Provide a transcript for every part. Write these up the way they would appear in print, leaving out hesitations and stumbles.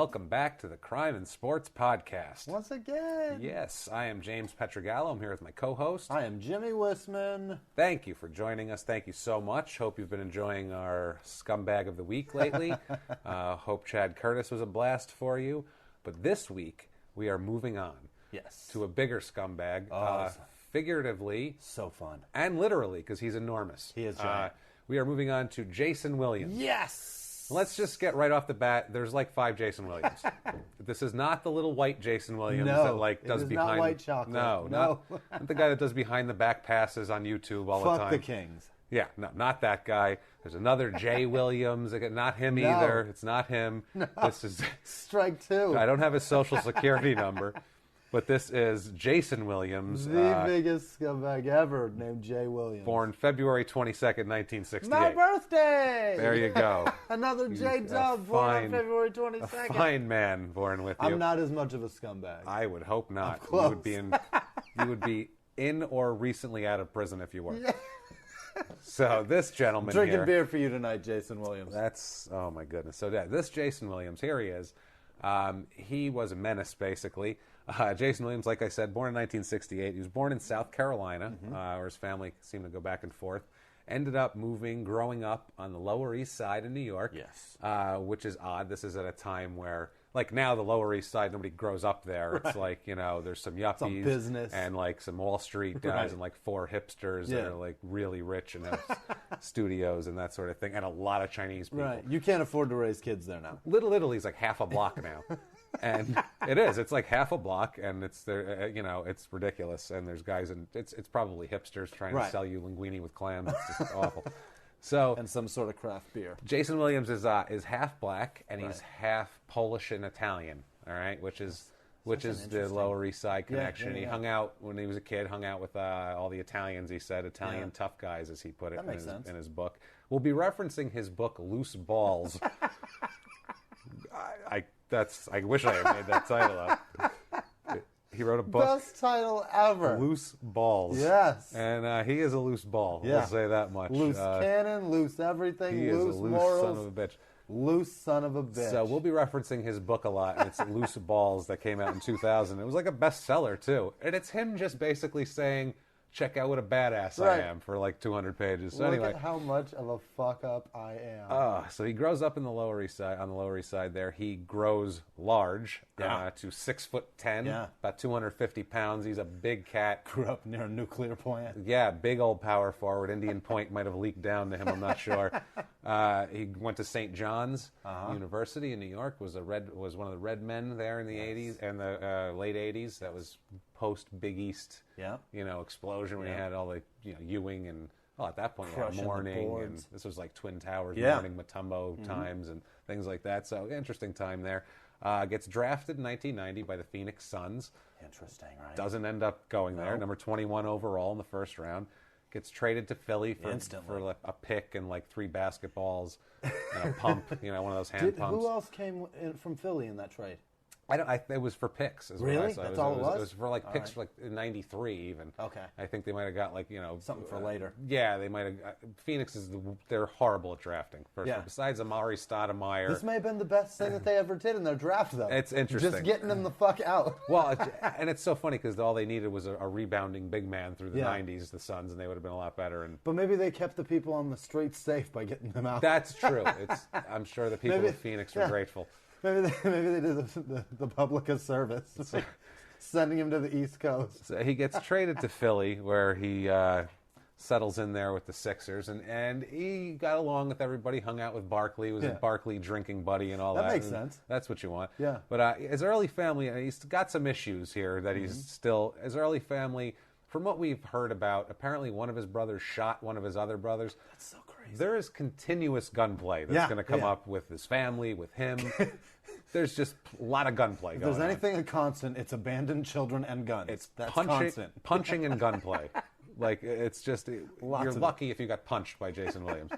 welcome back to the Crime and Sports Podcast. Once again. Yes, I am James Pietragallo. I'm here with my co-host. I am Jimmy Whisman. Thank you for joining us. Thank you so much. Hope you've been enjoying our scumbag of the week lately. Hope Chad Curtis was a blast for you. But this week, we are moving on. Yes. To a bigger scumbag. Figuratively. So fun. And literally, because he's enormous. He is giant. We are moving on to Jayson Williams. Yes! Let's just get right off the bat. There's like 5 Jayson Williams. This is not the little white Jayson Williams that like does behind. Not white chocolate. No. Not the guy that does behind the back passes on YouTube all the time. Fuck the Kings. Yeah, no, not that guy. There's another Jay Williams. Not him either. It's not him. No. This is strike 2. I don't have his social security number. But this is Jayson Williams. The biggest scumbag ever, named Jay Williams. Born February 22nd, 1968. My birthday! There you go. Another J Dub born on February 22nd. A fine man born with you. I'm not as much of a scumbag. I would hope not. I'm close. You would be in or recently out of prison if you were. Yeah. So this gentleman Drinking beer for you tonight, Jayson Williams. Oh my goodness. So this Jayson Williams, here he is. He was a menace, basically. Jayson Williams, like I said, born in 1968. He was born in South Carolina, where his family seemed to go back and forth. Ended up growing up on the Lower East Side in New York. Yes. Which is odd. This is at a time where, like now, the Lower East Side, nobody grows up there. It's like, there's some yuppies. Some business. And like some Wall Street guys and like 4 hipsters that are like really rich and have studios and that sort of thing. And a lot of Chinese people. Right. You can't afford to raise kids there now. Little Italy's like half a block now. And it is. It's like half a block, and it's there. It's ridiculous. And there's guys, and it's probably hipsters trying to sell you linguine with clams. It's just awful. So and some sort of craft beer. Jayson Williams is half black, and he's half Polish and Italian. All right, which is the Lower East Side connection. He hung out when he was a kid. Hung out with all the Italians. He said Italian tough guys, as he put it in his book. We'll be referencing his book Loose Balls. I wish I had made that title up. He wrote a book. Best title ever. Loose Balls. Yes. And he is a loose ball. Yeah. We'll say that much. Loose cannon, loose everything, loose morals. Son of a bitch. Loose son of a bitch. So we'll be referencing his book a lot. And it's Loose Balls that came out in 2000. It was like a bestseller, too. And it's him just basically saying, check out what a badass I am for like 200 pages. So Look at how much of a fuck up I am. So he grows up in the Lower East Side. On the Lower East Side, there he grows large to 6'10", about 250 pounds. He's a big cat. Grew up near a nuclear plant. Yeah, big old power forward. Indian Point might have leaked down to him. I'm not sure. He went to St. John's University in New York. Was one of the red men there in the 80s and the late 80s. That was post Big East. Explosion when you had all the Ewing and at that point Morning, and this was like Twin Towers Morning Matumbo times and things like that. So interesting time there. Gets drafted in 1990 by the Phoenix Suns. Interesting, right? Doesn't end up going there. Number 21 overall in the first round. Gets traded to Philly for like a pick and like 3 basketballs and a pump. One of those hand pumps. Who else came in from Philly in that trade? It was for picks. Really? That's all it was? It was for like picks for like in '93 even. Okay. I think they might have got like something for later. Yeah, they might have. Phoenix they're horrible at drafting. Besides Amari Stoudemire, this may have been the best thing that they ever did in their draft, though. It's interesting. Just getting them the fuck out. Well, and it's so funny because all they needed was a rebounding big man through the '90s, the Suns, and they would have been a lot better. But maybe they kept the people on the streets safe by getting them out. That's true. I'm sure the people of Phoenix were grateful. Maybe they did the public a service, sending him to the East Coast. So he gets traded to Philly, where he settles in there with the Sixers, and he got along with everybody, hung out with Barkley, was a Barkley drinking buddy and all that. That makes sense. That's what you want. Yeah. But his early family, he's got some issues here that he's still, his early family, from what we've heard about, apparently one of his brothers shot one of his other brothers. That's so crazy. There is continuous gunplay that's going to come up with his family, with him. There's just a lot of gunplay going on. If there's anything a constant, it's abandoned children and guns. That's punching and gunplay. Like, it's just, you're lucky if you got punched by Jayson Williams.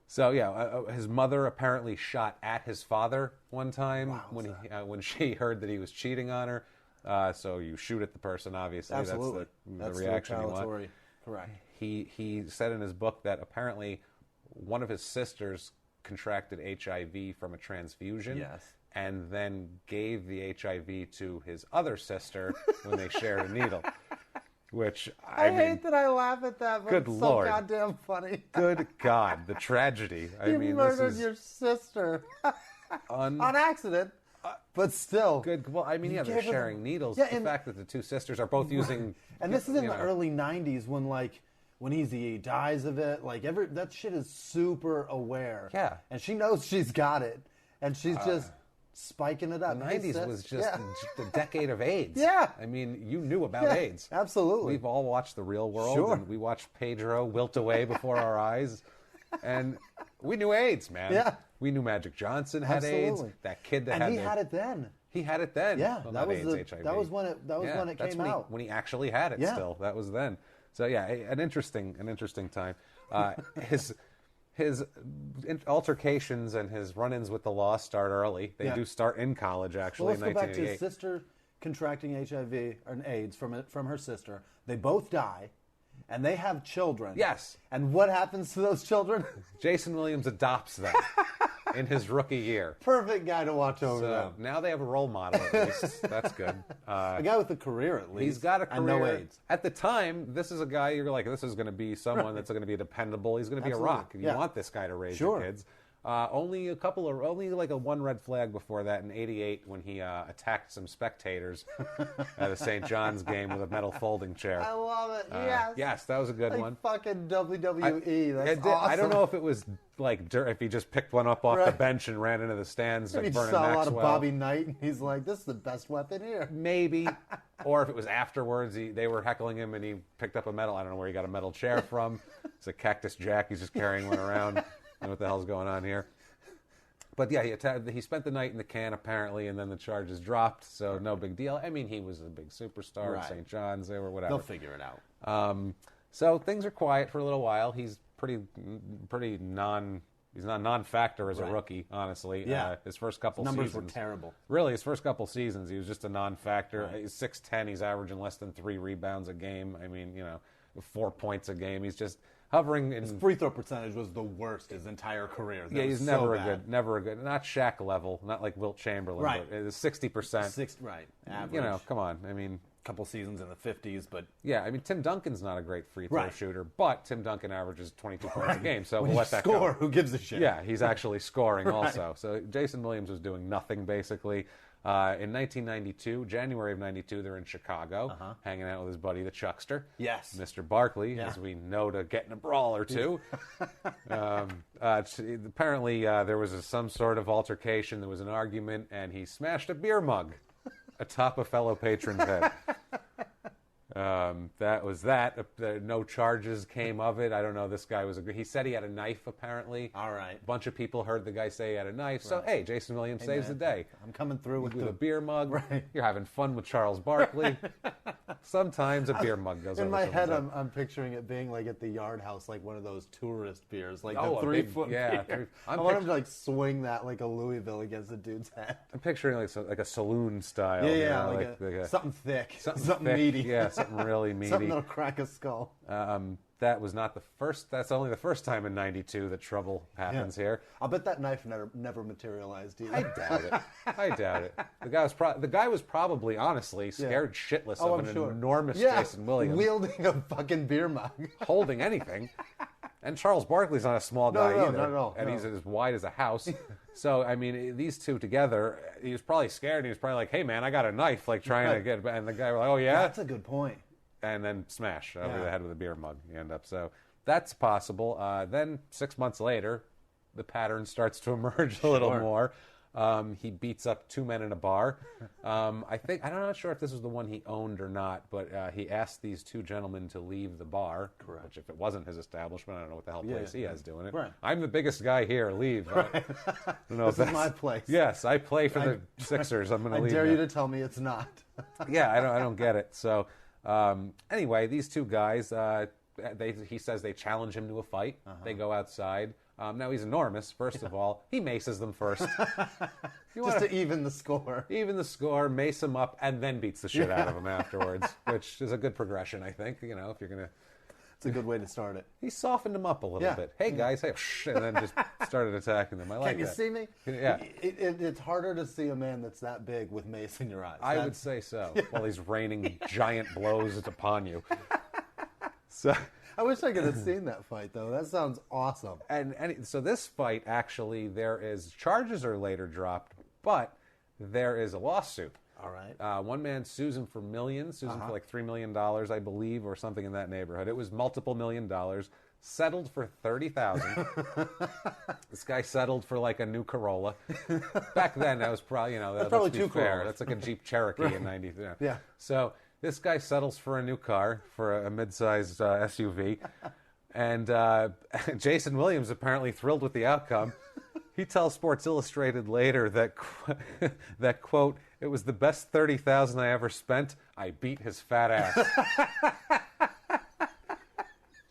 So, his mother apparently shot at his father one time when she heard that he was cheating on her. So you shoot at the person, obviously. Absolutely. That's the reaction you want. Correct. He said in his book that apparently one of his sisters contracted HIV from a transfusion. Yes. and then gave the HIV to his other sister when they shared a needle. Which, I mean, hate that I laugh at that, but good it's Lord. so goddamn funny. Good God, the tragedy. You murdered your sister. On accident, but still. Good. Well, I mean, yeah, they're sharing needles. Yeah, the fact that the two sisters are both using... And this is in the early 90s when Eazy-E dies of it. Like, that shit is super aware. Yeah. And she knows she's got it. And she's just spiking it up. The 90s was just the decade of AIDS. Yeah. I mean, you knew about AIDS. Absolutely. We've all watched The Real World. Sure. And we watched Pedro wilt away before our eyes. And we knew AIDS, man. Yeah. We knew Magic Johnson had AIDS. That kid that and he had it then. He had it then. Yeah, well, that was AIDS, HIV. That was when it came out. When he actually had it. Still, that was then. So yeah, an interesting time. His altercations and his run-ins with the law start early. They do start in college, actually. Well, let's go back to his sister contracting HIV or AIDS from her sister. They both die, and they have children. Yes. And what happens to those children? Jayson Williams adopts them in his rookie year. Perfect guy to watch over them. Now they have a role model, at least. That's good. A guy with a career, at least. He's got a career. And no AIDS. At the time, this is a guy you're like, this is going to be someone that's going to be dependable. He's going to be a rock. You want this guy to raise your kids. Only like a one red flag before that in '88 when he attacked some spectators at a St. John's game with a metal folding chair. I love it. Yes. Yes, that was a good one. Fucking WWE. That's awesome. I don't know if it was like if he just picked one up off the bench and ran into the stands like Maybe Vernon saw Maxwell. a lot of Bobby Knight and he's like, this is the best weapon here. Maybe. Or if it was afterwards, they were heckling him and he picked up a metal. I don't know where he got a metal chair from. It's a Cactus Jack. He's just carrying one around. I don't know what the hell's going on here. But yeah, he spent the night in the can apparently, and then the charges dropped, so no big deal. I mean, he was a big superstar at St. John's. They were whatever. They'll figure it out. So things are quiet for a little while. He's pretty He's not non-factor as a rookie, honestly. Yeah. His first couple numbers seasons were terrible. Really, his first couple seasons, he was just a non-factor. He's 6'10", he's averaging less than 3 rebounds a game. I mean, 4 points a game. He's just hovering in... His free throw percentage was the worst his entire career. He's never a good, not Shaq level, not like Wilt Chamberlain, right. but it was 60%. Right, average. Come on, I mean... Couple seasons in the 50s, but... Yeah, I mean, Tim Duncan's not a great free throw shooter, but Tim Duncan averages 22 points a game, so when we'll let that go. Who gives a shit? Yeah, he's actually scoring also. So Jayson Williams was doing nothing, basically. In 1992, January of 92, they're in Chicago, hanging out with his buddy, the Chuckster. Yes. Mr. Barkley, as we know to get in a brawl or two. Apparently, there was some sort of altercation. There was an argument, and he smashed a beer mug atop a fellow patron's head. That was that. No charges came of it. I don't know. This guy was he said he had a knife, apparently. All right. A bunch of people heard the guy say he had a knife. So, hey, Jayson Williams saves the day. I'm coming through with a beer mug. Right. You're having fun with Charles Barkley. Sometimes a beer mug goes in over my head. head. I'm picturing it being like at the Yard House, like one of those tourist beers, like Oh, the 3-foot beer. I want him to like swing that like a Louisville against a dude's head. I'm picturing like a saloon style. Yeah, like something thick, something thick, meaty. Yeah, something really meaty. Something that'll crack a skull. That was not the first. That's only the first time in '92 that trouble happens here. I'll bet that knife never materialized either. I doubt it. The guy was probably honestly scared shitless of an enormous Jayson Williams wielding a fucking beer mug, holding anything. And Charles Barkley's not a small guy either, not at all. And he's as wide as a house. So I mean, these two together, he was probably scared. And he was probably like, "Hey man, I got a knife," like trying to get. And the guy was like, "Oh yeah." That's a good point. And then smash over the head with a beer mug. You end up so that's possible. Then 6 months later, the pattern starts to emerge a little more. He beats up 2 men in a bar. I'm not sure if this was the one he owned or not, but he asked these 2 gentlemen to leave the bar. Correct. Which, if it wasn't his establishment, I don't know what the hell place he has doing it. Right. I'm the biggest guy here. Leave. Right. I don't know this is my place. Yes, I play for the Sixers. I'm going to leave. I dare now. you to tell me it's not. Yeah, I don't get it. So anyway, these 2 guys, he says they challenge him to a fight. They go outside. Now he's enormous. First of all, he maces them first. Just to even the score. Even the score, mace him up, and then beats the shit out of him afterwards, which is a good progression, I think. If you're gonna. It's a good way to start it. He softened them up a little bit. Hey, guys, hey, and then just started attacking them. I like that. Can you see me? Yeah. It's harder to see a man that's that big with mace in your eyes. I would say so, while he's raining giant blows upon you. So I wish I could have seen that fight, though. That sounds awesome. And so this fight, actually, charges are later dropped, but there is a lawsuit. All right. One man sues him for millions, sues him for like $3 million, I believe, or something in that neighborhood. It was multiple $1 million, settled for $30,000. This guy settled for like a new Corolla. Back then, that was probably, that's probably let's be two fair. Corollas. That's like a Jeep Cherokee in 90. Yeah. So this guy settles for a new car, for a mid-sized SUV. And Jayson Williams, apparently thrilled with the outcome, he tells Sports Illustrated later that, quote, "It was the best $30,000 I ever spent. I beat his fat ass."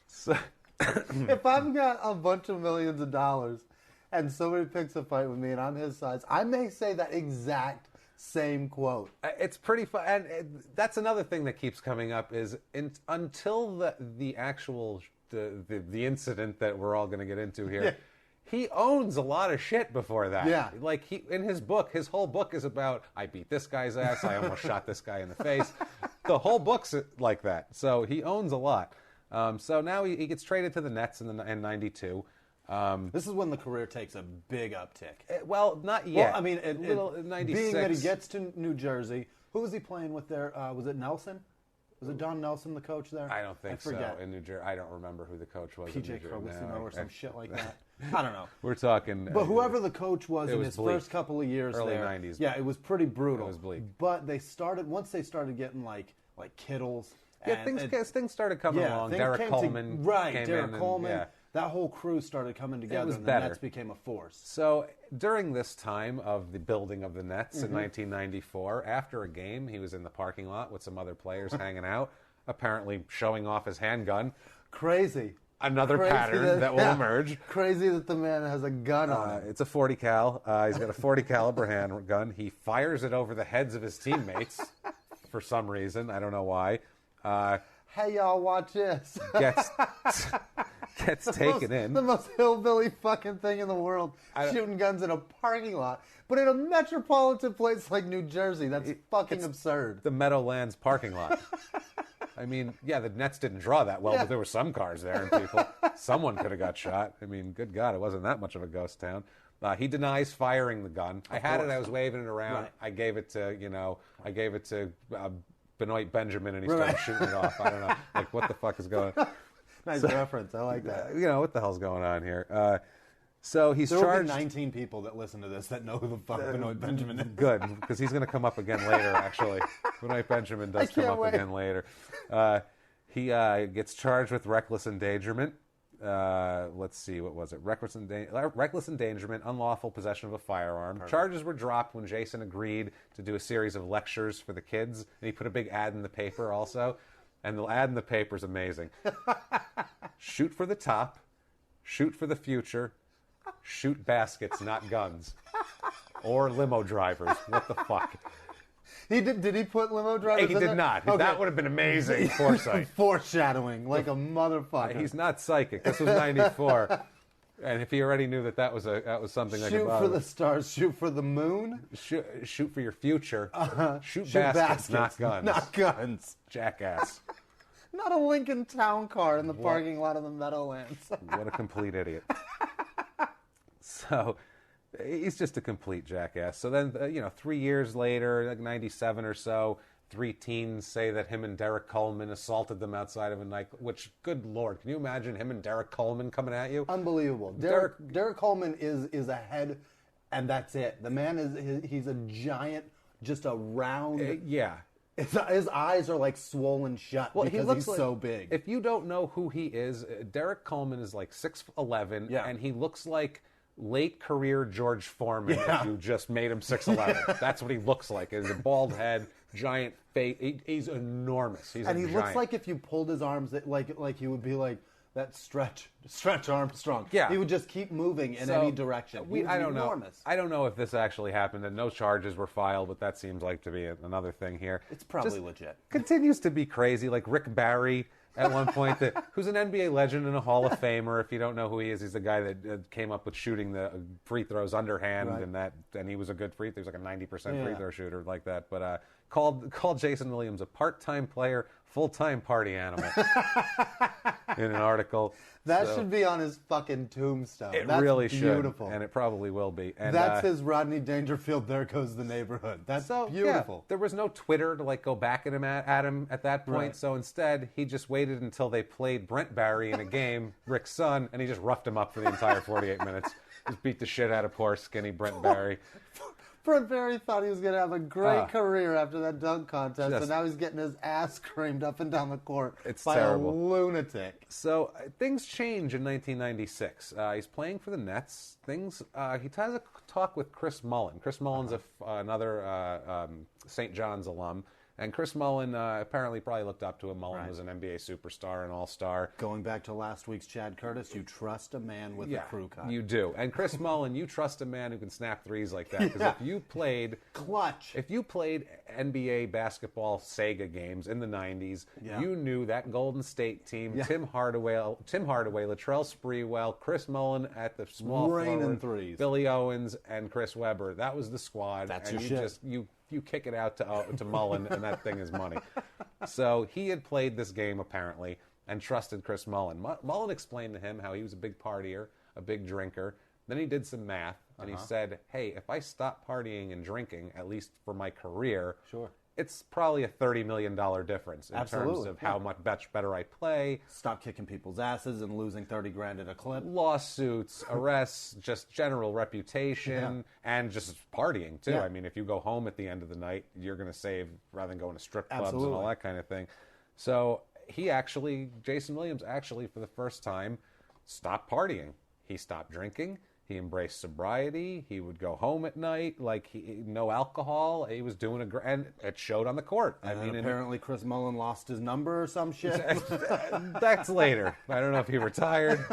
So, if I've got a bunch of millions of dollars and somebody picks a fight with me and I'm his size, I may say that exact same quote. it's pretty fun. And that's another thing that keeps coming up is until the actual the incident that we're all going to get into here. Yeah. He owns a lot of shit before that. Yeah. Like, in his book, his whole book is about, I beat this guy's ass, I almost shot this guy in the face. The whole book's like that. So he owns a lot. So now he gets traded to the Nets in 92. This is when the career takes a big uptick. Well, not yet. Well, I mean, 96. being that he gets to New Jersey, who was he playing with there? Was it Nelson? Was it Don Nelson, the coach there? I don't think forget. so. In New Jersey, I don't remember who the coach was. PJ in New Jersey. Carlissimo or some shit like that. I don't know. We're talking. But whoever the coach was in was his bleak. first couple of years Early there, 90s. yeah, it was pretty brutal. It was bleak. But once they started getting like Kittles. Yeah, things started coming along. Derek Coleman came Derek in Coleman. And, that whole crew started coming together, was and better. the Nets became a force. So during this time of the building of the Nets in 1994, after a game, he was in the parking lot with some other players hanging out, apparently showing off his handgun. Crazy. Another pattern that will emerge. Crazy that the man has a gun on him. It's a 40 cal. He's got a 40 caliber handgun. He fires it over the heads of his teammates for some reason. I don't know why. Hey, y'all, watch this. Gets taken in. The most hillbilly fucking thing in the world. Shooting guns in a parking lot. But in a metropolitan place like New Jersey, that's fucking absurd. The Meadowlands parking lot. I mean, yeah, the Nets didn't draw that well, but there were some cars there and people. Someone could have got shot. I mean, good God, it wasn't that much of a ghost town. He denies firing the gun. I had it. I was waving it around. Right. I gave it to Benoit Benjamin, and he started shooting it off. I don't know. Like, what the fuck is going on? Nice reference. I like that. What the hell's going on here? So he's there charged. There will be 19 people that listen to this that know who the fuck Benoit Benjamin is. Good, because he's going to come up again later, actually. Benoit Benjamin does come up again later. He gets charged with reckless endangerment. Let's see, what was it? Reckless endangerment, unlawful possession of a firearm. Perfect. Charges were dropped when Jayson agreed to do a series of lectures for the kids, and he put a big ad in the paper also. And the ad in the paper is amazing. Shoot for the top, shoot for the future, shoot baskets, not guns. Or limo drivers. What the fuck? Did he put limo drivers He in did there? not. Okay. That would have been amazing foresight. Foreshadowing, like a motherfucker. He's not psychic. This was 94. And if he already knew that was something that shoot for the stars, shoot for the moon, shoot for your future, shoot baskets, not guns, not guns, jackass. Not a Lincoln Town Car in the parking lot of the Meadowlands. What a complete idiot. So he's just a complete jackass. So then 3 years later, like 97 or so, 3 teens say that him and Derek Coleman assaulted them outside of a nightclub, which, good Lord, can you imagine him and Derek Coleman coming at you? Unbelievable. Derek Coleman is ahead, and that's it. The man he's a giant, just a round... Yeah. His eyes are like swollen shut because he's so big. If you don't know who he is, Derek Coleman is like 6'11", and he looks like late career George Foreman if you just made him 6'11". That's what he looks like. He has a bald head, giant face. He's enormous. He looks like if you pulled his arms, like he would be like that Stretch Armstrong. Yeah. He would just keep moving in any direction. I don't enormous. know. I don't know if this actually happened, and no charges were filed, but that seems like to be another thing here. It's probably legit. Continues to be crazy. Like Rick Barry at one point, who's an NBA legend and a Hall of Famer. If you don't know who he is, he's the guy that came up with shooting the free throws underhand, and he was a good free throw. He was like a 90% free throw shooter like that. But called Jayson Williams a part-time player, full-time party animal in an article. That should be on his fucking tombstone. That's really beautiful. Should, and it probably will be. And that's his Rodney Dangerfield, there goes the neighborhood. That's beautiful. Yeah, there was no Twitter to like go back at him at that point, Right. so instead he just waited until they played Brent Barry in a game, Rick's son, and he just roughed him up for the entire 48 minutes. Just beat the shit out of poor skinny Brent Barry. Brent Barry thought he was going to have a great career after that dunk contest, and now he's getting his ass creamed up and down the court by terrible. a lunatic. So things change in 1996. He's playing for the Nets. He has a talk with Chris Mullin. Chris Mullin's another St. John's alum. And Chris Mullin apparently probably looked up to him. Mullin was an NBA superstar, an all-star. Going back to last week's Chad Curtis, you trust a man with a crew cut. You do. And Chris Mullin, you trust a man who can snap threes like that. Because if you played... Clutch. If you played NBA basketball Sega games in the 90s, you knew that Golden State team, Tim Hardaway, Latrell Sprewell, Chris Mullin at the small forward, threes. Billy Owens, and Chris Webber. That was the squad. That's and your shit. You kick it out to Mullin, and that thing is money. So he had played this game, apparently, and trusted Chris Mullin. Mullin explained to him how he was a big partier, a big drinker. Then he did some math, and he said, hey, if I stop partying and drinking, at least for my career, it's probably a $30 million difference in terms of how much better I play. Stop kicking people's asses and losing $30,000 at a clip. Lawsuits, arrests, just general reputation, and just partying, too. I mean, if you go home at the end of the night, you're going to save rather than going to strip clubs and all that kind of thing. So Jayson Williams actually, for the first time, stopped partying. He stopped drinking. He embraced sobriety. He would go home at night, no alcohol. He was doing and it showed on the court. And apparently Chris Mullin lost his number or some shit. That's later. I don't know if he retired.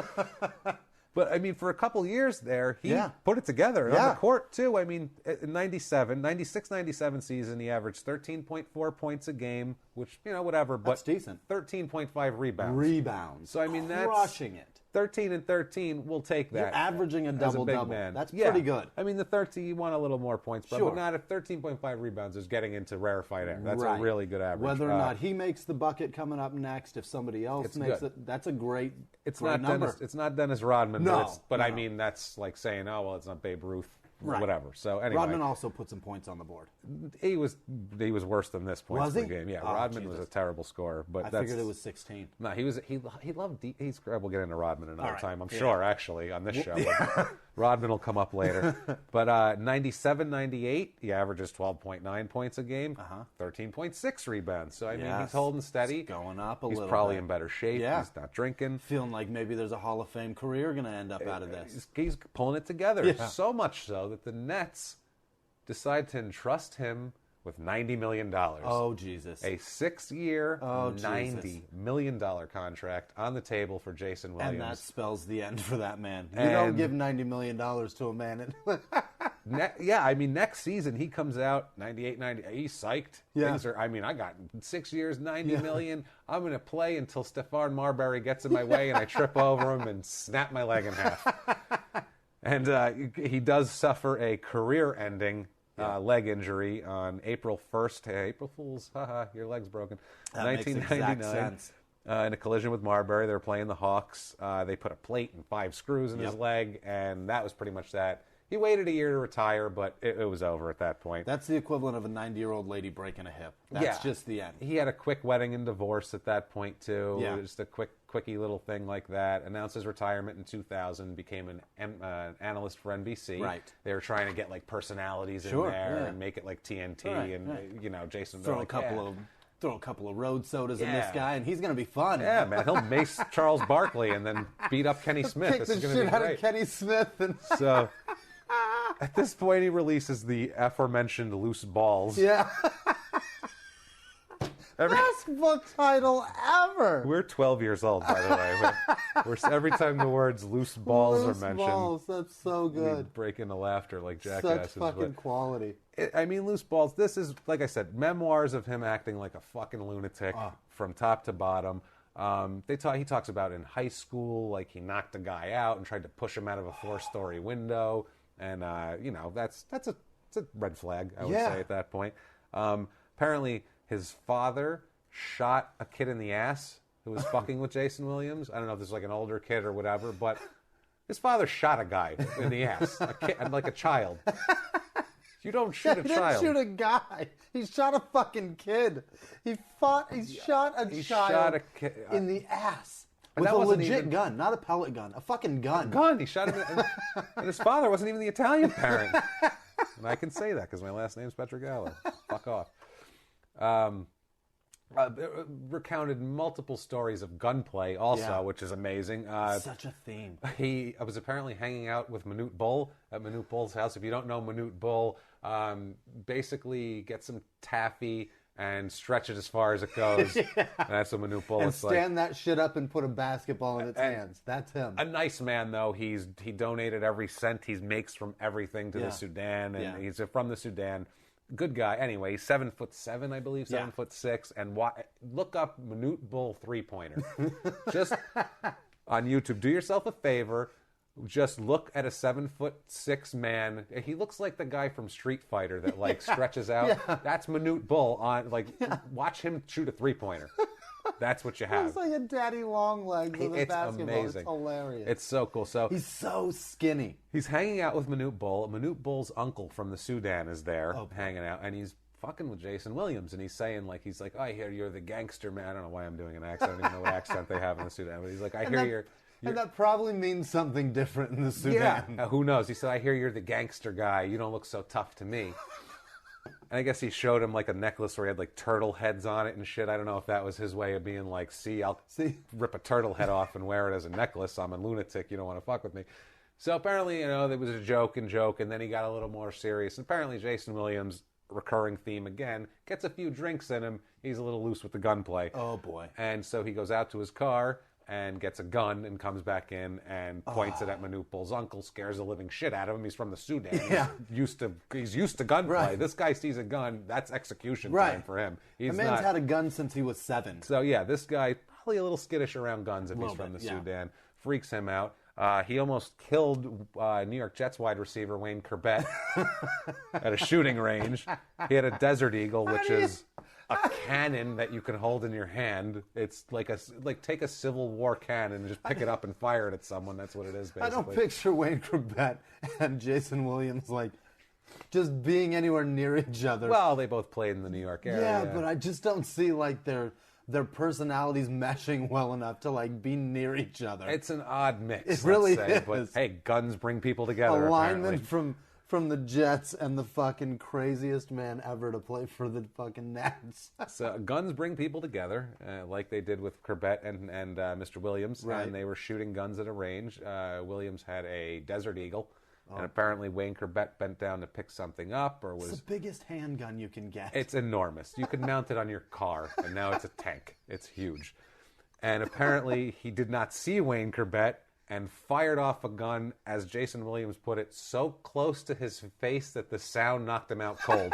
But, I mean, for a couple years there, he put it together on the court, too. I mean, in 96-97 season, he averaged 13.4 points a game, which, whatever. But that's decent. 13.5 rebounds. So, I mean, that's... Crushing it. 13 and 13, we'll take that. You're averaging a double-double. That's pretty good. I mean, the 13, you want a little more points, but not if 13.5 rebounds is getting into rarefied air. That's a really good average. Whether or not he makes the bucket coming up next, if somebody else makes it, that's a great number. It's not Dennis Rodman, but I mean, that's like saying, oh, well, it's not Babe Ruth. Whatever. So anyway, Rodman also put some points on the board. He was worse than this points per game. Yeah, Oh, Rodman was a terrible scorer, but I figured it was 16. No, he loved. We'll get into Rodman another time, I'm sure. Actually, on this show, but Rodman will come up later. But 97-98, he averages 12.9 points a game, 13.6 rebounds. So I mean, he's holding steady. It's going up a little. He's probably in better shape. Yeah. He's not drinking. Feeling like maybe there's a Hall of Fame career going to end up out of this. He's pulling it together. So much so that the Nets decide to entrust him with $90 million. Oh, Jesus. A 6-year, $90 million contract on the table for Jayson Williams. And that spells the end for that man. You don't give $90 million to a man. I mean, next season he comes out 98, 90. He's psyched. Yeah. I got 6 years, $90 million. I'm going to play until Stephon Marbury gets in my way and I trip over him and snap my leg in half. And he does suffer a career-ending leg injury on April 1st. Hey, April Fools, haha, your leg's broken. That 1999. Makes exact sense. In a collision with Marbury. They were playing the Hawks. They put a plate and 5 screws in his leg, and that was pretty much that. He waited a year to retire, but it was over at that point. That's the equivalent of a 90-year-old lady breaking a hip. That's just the end. He had a quick wedding and divorce at that point, too. Yeah. Just a quickie little thing like that. Announced his retirement in 2000, became an analyst for NBC. Right. They were trying to get, personalities in there and make it like TNT. Jason... Throw a couple of road sodas in this guy, and he's going to be fun. Yeah, man. He'll mace Charles Barkley and then beat up Kenny Smith. Kick the shit out of Kenny Smith. So... At this point, he releases the aforementioned Loose Balls. Yeah. Best book title ever. We're 12 years old, by the way. Every time the words Loose Balls are mentioned. Loose Balls, that's so good. We break into laughter like jackasses. Such fucking quality. Loose Balls, this is, like I said, memoirs of him acting like a fucking lunatic from top to bottom. He talks about in high school, like he knocked a guy out and tried to push him out of a 4-story window, and that's a red flag, I would say at that point. Apparently, his father shot a kid in the ass who was fucking with Jayson Williams. I don't know if this is like an older kid or whatever, but his father shot a guy in the ass, a kid, like a child. You don't shoot a child. He didn't shoot a guy. He shot a fucking kid. He shot a child shot a kid in the ass. With a legit gun, not a pellet gun. A fucking gun. A gun. He shot him. And his father wasn't even the Italian parent. And I can say that because my last name's Pietragallo. Fuck off. Recounted multiple stories of gunplay also, which is amazing. Such a theme. He was apparently hanging out with Manute Bull at Manute Bull's house. If you don't know Manute Bull, basically get some taffy and stretch it as far as it goes. And that's what Manute Bull is like. And stand that shit up and put a basketball in its hands. That's him. A nice man, though. He donated every cent he makes from everything to the Sudan, and he's from the Sudan. Good guy. Anyway, he's 7'7", I believe, 7'6", and look up Manute Bull 3-pointer. Just on YouTube. Do yourself a favor. Just look at a 7'6" man. He looks like the guy from Street Fighter that stretches out. That's Manute Bull on watch him shoot a 3-pointer. That's what you have. It's like a daddy long legs with a basketball. Amazing. It's hilarious. It's so cool. So he's so skinny. He's hanging out with Manute Bull. Manute Bull's uncle from the Sudan is there hanging out, and he's fucking with Jayson Williams, and he's saying oh, I hear you're the gangster man. I don't know why I'm doing an accent. I don't even know what accent they have in the Sudan, but he's like, I hear you're... And that probably means something different in the Sudan. Yeah, who knows? He said, I hear you're the gangster guy. You don't look so tough to me. And I guess he showed him like a necklace where he had turtle heads on it and shit. I don't know if that was his way of being like, I'll rip a turtle head off and wear it as a necklace. I'm a lunatic. You don't want to fuck with me. So apparently, there was a joke, and then he got a little more serious. And apparently Jayson Williams, recurring theme again, gets a few drinks in him. He's a little loose with the gunplay. Oh, boy. And so he goes out to his car and gets a gun and comes back in and points it at Manute Bull's uncle, scares the living shit out of him. He's from the Sudan. Yeah. He's used to gunplay. Right. This guy sees a gun, that's execution time for him. The man's had a gun since he was 7. So yeah, this guy probably a little skittish around guns if he's from the Sudan. Freaks him out. He almost killed New York Jets wide receiver Wayne Corbett at a shooting range. He had a Desert Eagle, which is a cannon that you can hold in your hand. It's like take a Civil War cannon and just pick it up and fire it at someone. That's what it is, basically. I don't picture Wayne Corbett and Jayson Williams just being anywhere near each other. Well, they both played in the New York area. Yeah, but I just don't see their personalities meshing well enough to be near each other. It's an odd mix. It really is. But hey, guns bring people together. Alignment apparently. from the Jets and the fucking craziest man ever to play for the fucking Nats. So guns bring people together, like they did with Corbett and Mr. Williams. Right. And they were shooting guns at a range. Williams had a Desert Eagle. And apparently Wayne Corbett bent down to pick something up, or was... It's the biggest handgun you can get. It's enormous. You could mount it on your car, and now it's a tank. It's huge. And apparently he did not see Wayne Corbett and fired off a gun, as Jayson Williams put it, so close to his face that the sound knocked him out cold.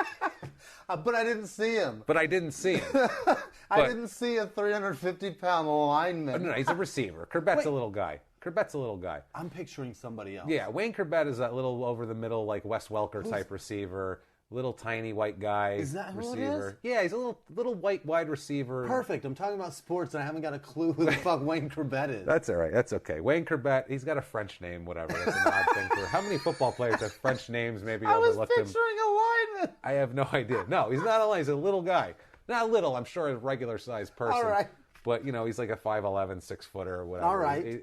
But I didn't see him. I didn't see a 350-pound lineman. No, he's a receiver. Corbett's a little guy. I'm picturing somebody else. Yeah, Wayne Corbett is that little over-the-middle, Wes Welker type receiver. Little tiny white guy. Is that who receiver. it is? Yeah, he's a little white wide receiver. Perfect. I'm talking about sports and I haven't got a clue who the fuck Wayne Corbett is. That's all right. That's okay. Wayne Corbett, he's got a French name, whatever. That's an odd thing for. How many football players have French names? Maybe overlooked him. I was picturing a lineman. I have no idea. No, he's not a lineman. He's a little guy. Not little. I'm sure a regular-sized person. All right. But, he's like a 5'11", 6-footer or whatever. All right.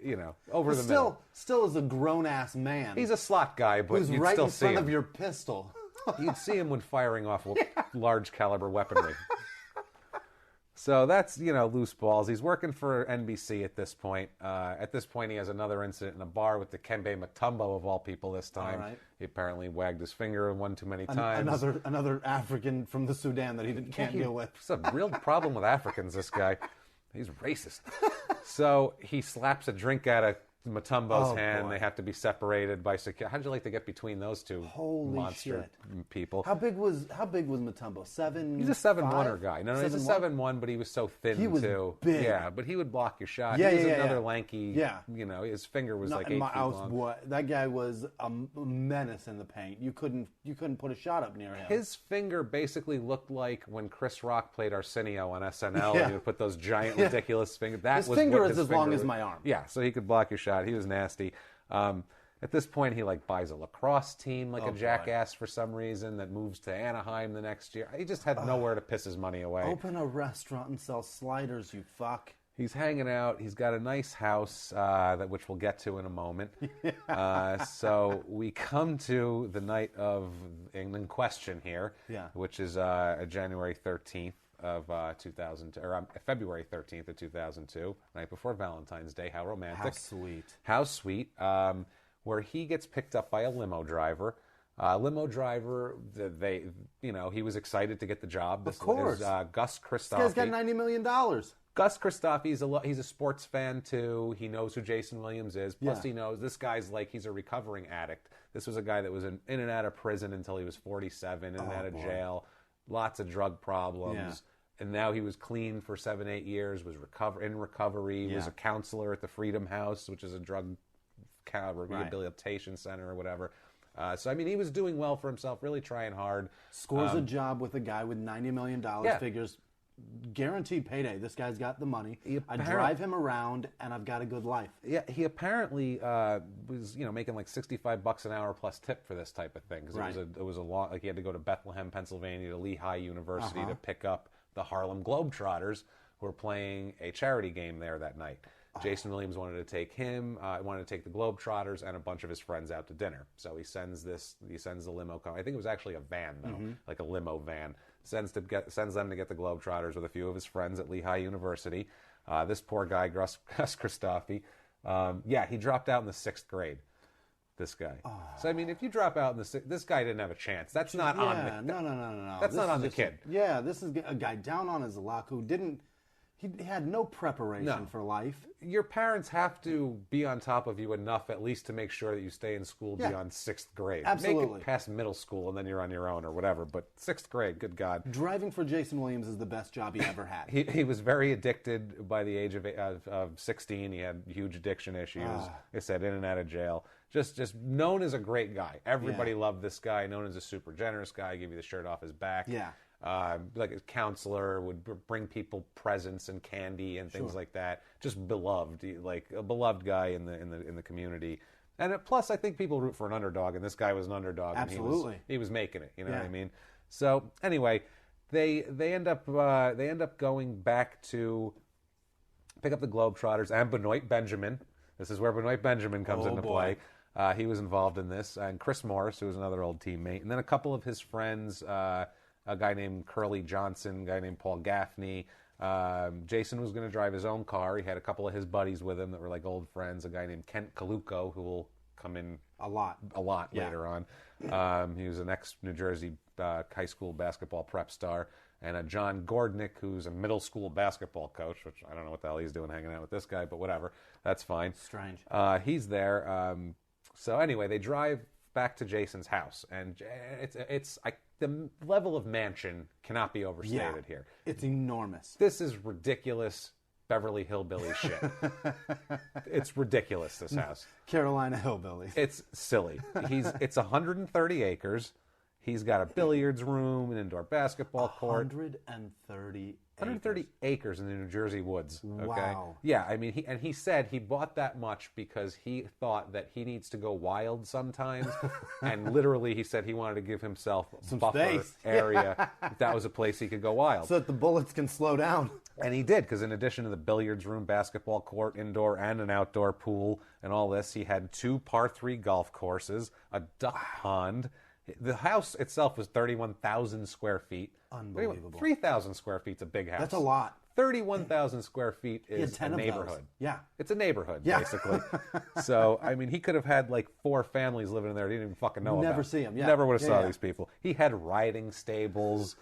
Over the middle. Still is a grown-ass man. He's a slot guy, but who's you'd right still in see front him. of your pistol. You'd see him when firing off large caliber weaponry. So that's, loose balls. He's working for NBC at this point. At this point, he has another incident in a bar with the Dikembe Mutombo, of all people, this time. All right. He apparently wagged his finger one too many times. Another African from the Sudan that he can't deal with. It's a real problem with Africans, this guy. He's racist. So he slaps a drink out of Matumbo's hand. Boy. They have to be separated by security. How'd you like to get between those two Holy monster people? How big was Mutombo? 7. He's a 7-1er guy. No, he's a 7-1, but he was so thin he was too. Big. Yeah, but he would block your shot. Yeah, he was yeah, another yeah. lanky. Yeah. You know, his finger was like 8 feet long. Boy, that guy was a menace in the paint. You couldn't put a shot up near him. His finger basically looked like when Chris Rock played Arsenio on SNL, Yeah. and he would put those giant, ridiculous fingers. His finger is as long as my arm. Yeah, so he could block your shot. He was nasty. At this point, he buys a lacrosse team a jackass for some reason that moves to Anaheim the next year. He just had nowhere to piss his money away. Open a restaurant and sell sliders, you fuck. He's hanging out. He's got a nice house, which we'll get to in a moment. So we come to the night in question here, which is January 13th of 2000, or February 13th of 2002, night before Valentine's Day. How romantic! How sweet! How sweet! Where he gets picked up by a limo driver. He was excited to get the job. Of course. Gus Christofi. This guy's got $90 million. Gus Christofi, he's a sports fan too. He knows who Jayson Williams is. Plus he knows this guy's he's a recovering addict. This was a guy that was in and out of prison until he was 47, in and out of jail. Lots of drug problems. Yeah. And now he was clean for 7-8 years, was in recovery, was a counselor at the Freedom House, which is a drug rehabilitation center or whatever. So, he was doing well for himself, really trying hard. Scores a job with a guy with $90 million, figures guaranteed payday. This guy's got the money. I drive him around, and I've got a good life. Yeah, he apparently was, making $65 an hour plus tip for this type of thing. Because it was a long, he had to go to Bethlehem, Pennsylvania, to Lehigh University to pick up the Harlem Globetrotters, who were playing a charity game there that night. Jayson Williams wanted to take the Globetrotters and a bunch of his friends out to dinner. So he sends the limo. I think it was actually a van though, like a limo van. Sends them to get the Globetrotters with a few of his friends at Lehigh University. This poor guy, Gus Christofi, he dropped out in the 6th grade. This guy. Oh. So if you drop out in this guy didn't have a chance. That's not on the No. That's not on the kid. Yeah, this is a guy down on his luck who didn't. He had no preparation for life. Your parents have to be on top of you enough at least to make sure that you stay in school beyond 6th grade. Absolutely. Make it past middle school and then you're on your own or whatever. But 6th grade, good God. Driving for Jayson Williams is the best job he ever had. He was very addicted by the age of 16. He had huge addiction issues. They said in and out of jail. Just known as a great guy. Everybody loved this guy. Known as a super generous guy. Give you the shirt off his back. Yeah. Like a counselor, would bring people presents and candy and things like that. Just beloved, like a beloved guy in the community. And plus, I think people root for an underdog, and this guy was an underdog. Absolutely, and he was making it. You know what I mean? So anyway, they end up going back to pick up the Globetrotters and Benoit Benjamin. This is where Benoit Benjamin comes into play. He was involved in this, and Chris Morris, who was another old teammate, and then a couple of his friends. A guy named Curly Johnson, a guy named Paul Gaffney. Jayson was going to drive his own car. He had a couple of his buddies with him that were like old friends. A guy named Kent Kaluko, who will come in a lot later on. He was an ex-New Jersey high school basketball prep star. And John Gordnick, who's a middle school basketball coach, which I don't know what the hell he's doing hanging out with this guy, but whatever. That's fine. Strange. He's there. So anyway, they drive back to Jayson's house. And the level of mansion cannot be overstated here. It's enormous. This is ridiculous Beverly Hillbilly shit. It's ridiculous, this house. Carolina Hillbillies. It's silly. It's 130 acres. He's got a billiards room, an indoor basketball court. 130 acres in the New Jersey woods. Okay? Wow. Yeah, he said he bought that much because he thought that he needs to go wild sometimes, and literally he said he wanted to give himself some buffer space. area. That was a place he could go wild. So that the bullets can slow down. And he did, because in addition to the billiards room, basketball court, indoor and an outdoor pool, and all this, he had 2 par 3 golf courses, a duck pond. The house itself was 31,000 square feet. Unbelievable. 3,000 square feet's a big house. That's a lot. 31,000 square feet is a neighborhood. Yeah. It's a neighborhood, basically. So, he could have had like 4 families living in there he didn't even fucking know about. Never see them, Never would have saw these people. He had riding stables.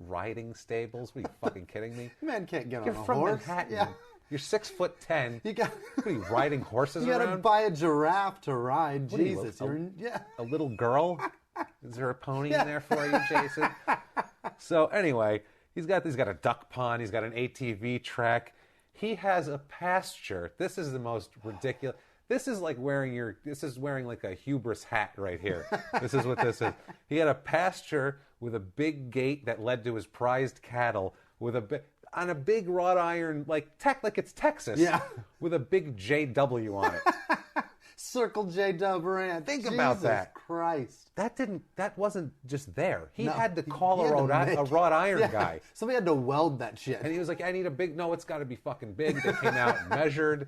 Riding stables? What, are you fucking kidding me? Man can't get You're on a from horse. Manhattan. Yeah. You're 6'10". You got. What are you riding horses You around? gotta buy a giraffe to ride. What are you, Jesus, a little girl? Is there a pony in there for you, Jason? So anyway, he's got a duck pond. He's got an ATV track. He has a pasture. This is the most ridiculous. This is like wearing like a hubris hat right here. This is what this is. He had a pasture with a big gate that led to his prized cattle with on a big wrought iron, like it's Texas. Yeah. With a big JW on it. Circle J Brand. Think about that. Christ. That wasn't just there. He No, had to call he a had to wrought iron Yeah. guy. Somebody had to weld that shit. And he was like, I need a big, no, it's got to be fucking big. They came out and measured.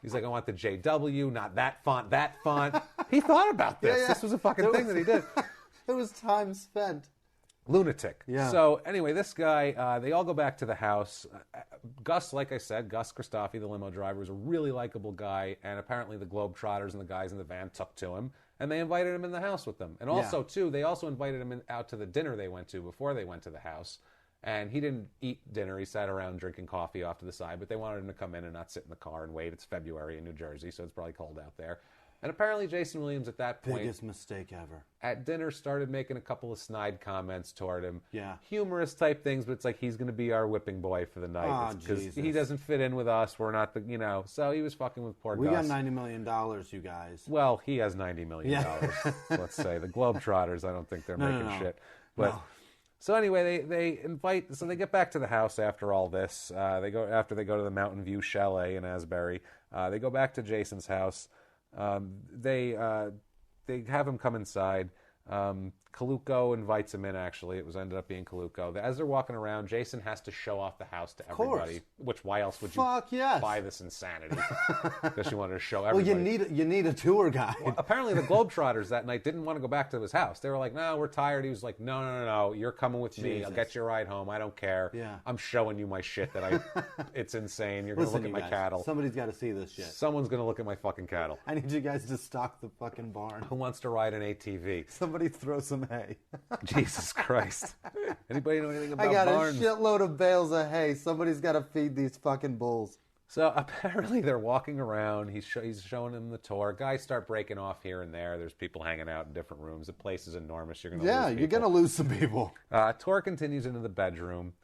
He's like, I want the JW, not that font, that font. He thought about this. Yeah. This was a fucking thing that he did. It was time spent. Lunatic. Yeah. So anyway, this guy, they all go back to the house. Gus, like I said, Gus Christofi, the limo driver, was a really likable guy, and apparently the Globetrotters and the guys in the van took to him, and they invited him in the house with them. And also, too, they also invited him out to the dinner they went to before they went to the house. And he didn't eat dinner. He sat around drinking coffee off to the side, but they wanted him to come in and not sit in the car and wait. It's February in New Jersey, so it's probably cold out there. And apparently Jayson Williams at that point... Biggest mistake ever. At dinner started making a couple of snide comments toward him. Yeah. Humorous type things, but it's like he's going to be our whipping boy for the night. Because he doesn't fit in with us. We're not the, so he was fucking with poor Gus. We got $90 million, you guys. Well, he has $90 million, let's say. The Globetrotters, I don't think they're making shit. But... No. So anyway, they get back to the house after all this. They go to the Mountain View Chalet in Asbury. They go back to Jason's house. They have him come inside. Kaluko invites him in, actually. It ended up being Kaluko. As they're walking around, Jason has to show off the house to everybody. Which, why else would you buy this insanity? Because you wanted to show everybody. Well, you need a tour guide. Well, apparently the Globetrotters that night didn't want to go back to his house. They were like, no, we're tired. He was like, no, you're coming with me. I'll get you a ride home. I don't care. Yeah. I'm showing you my shit it's insane. You're going to look at my cattle. Somebody's got to see this shit. Someone's going to look at my fucking cattle. I need you guys to stock the fucking barn. Who wants to ride an ATV? Somebody throw some hay. Jesus Christ. Anybody know anything about barns? I got a shitload of bales of hay. Somebody's got to feed these fucking bulls. So apparently they're walking around. He's showing them the tour. Guys start breaking off here and there. There's people hanging out in different rooms. The place is enormous. You're going to lose some people. Tour continues into the bedroom.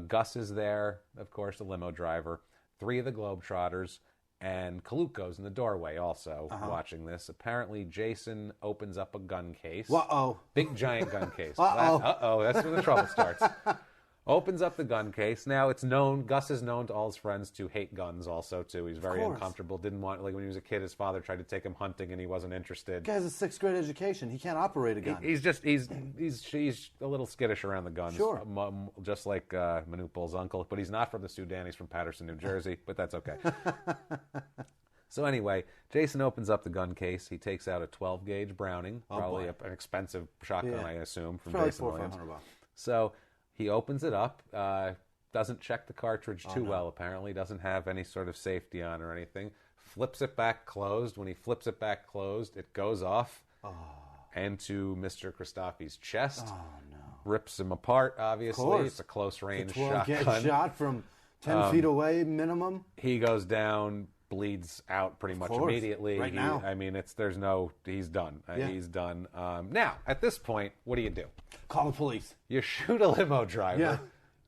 Gus is there, of course, the limo driver. 3 of the Globetrotters. And Kaluko's in the doorway also watching this. Apparently, Jason opens up a gun case. Uh-oh. Big, giant gun case. Uh-oh. That's where the trouble starts. Opens up the gun case. Now, it's known, Gus is known to all his friends to hate guns also, too. He's very uncomfortable. Didn't want, like when he was a kid, his father tried to take him hunting and he wasn't interested. The guy has a 6th grade education. He can't operate a gun. He's a little skittish around the guns. Sure. Just like Manupal's uncle. But he's not from the Sudan. He's from Paterson, New Jersey. But that's okay. So anyway, Jason opens up the gun case. He takes out a 12-gauge Browning, probably an expensive shotgun, I assume, from Jayson Williams. So he opens it up, doesn't check the cartridge too well, apparently, doesn't have any sort of safety on or anything, flips it back closed. When he flips it back closed, it goes off into Mr. Christofi's chest, rips him apart, obviously. It's a close-range shotgun. Shot from 10 feet away, minimum. He goes down, bleeds out pretty much immediately. Right now. I mean, he's done. He's done. Now, at this point, what do? Call the police. You shoot a limo driver. Yeah.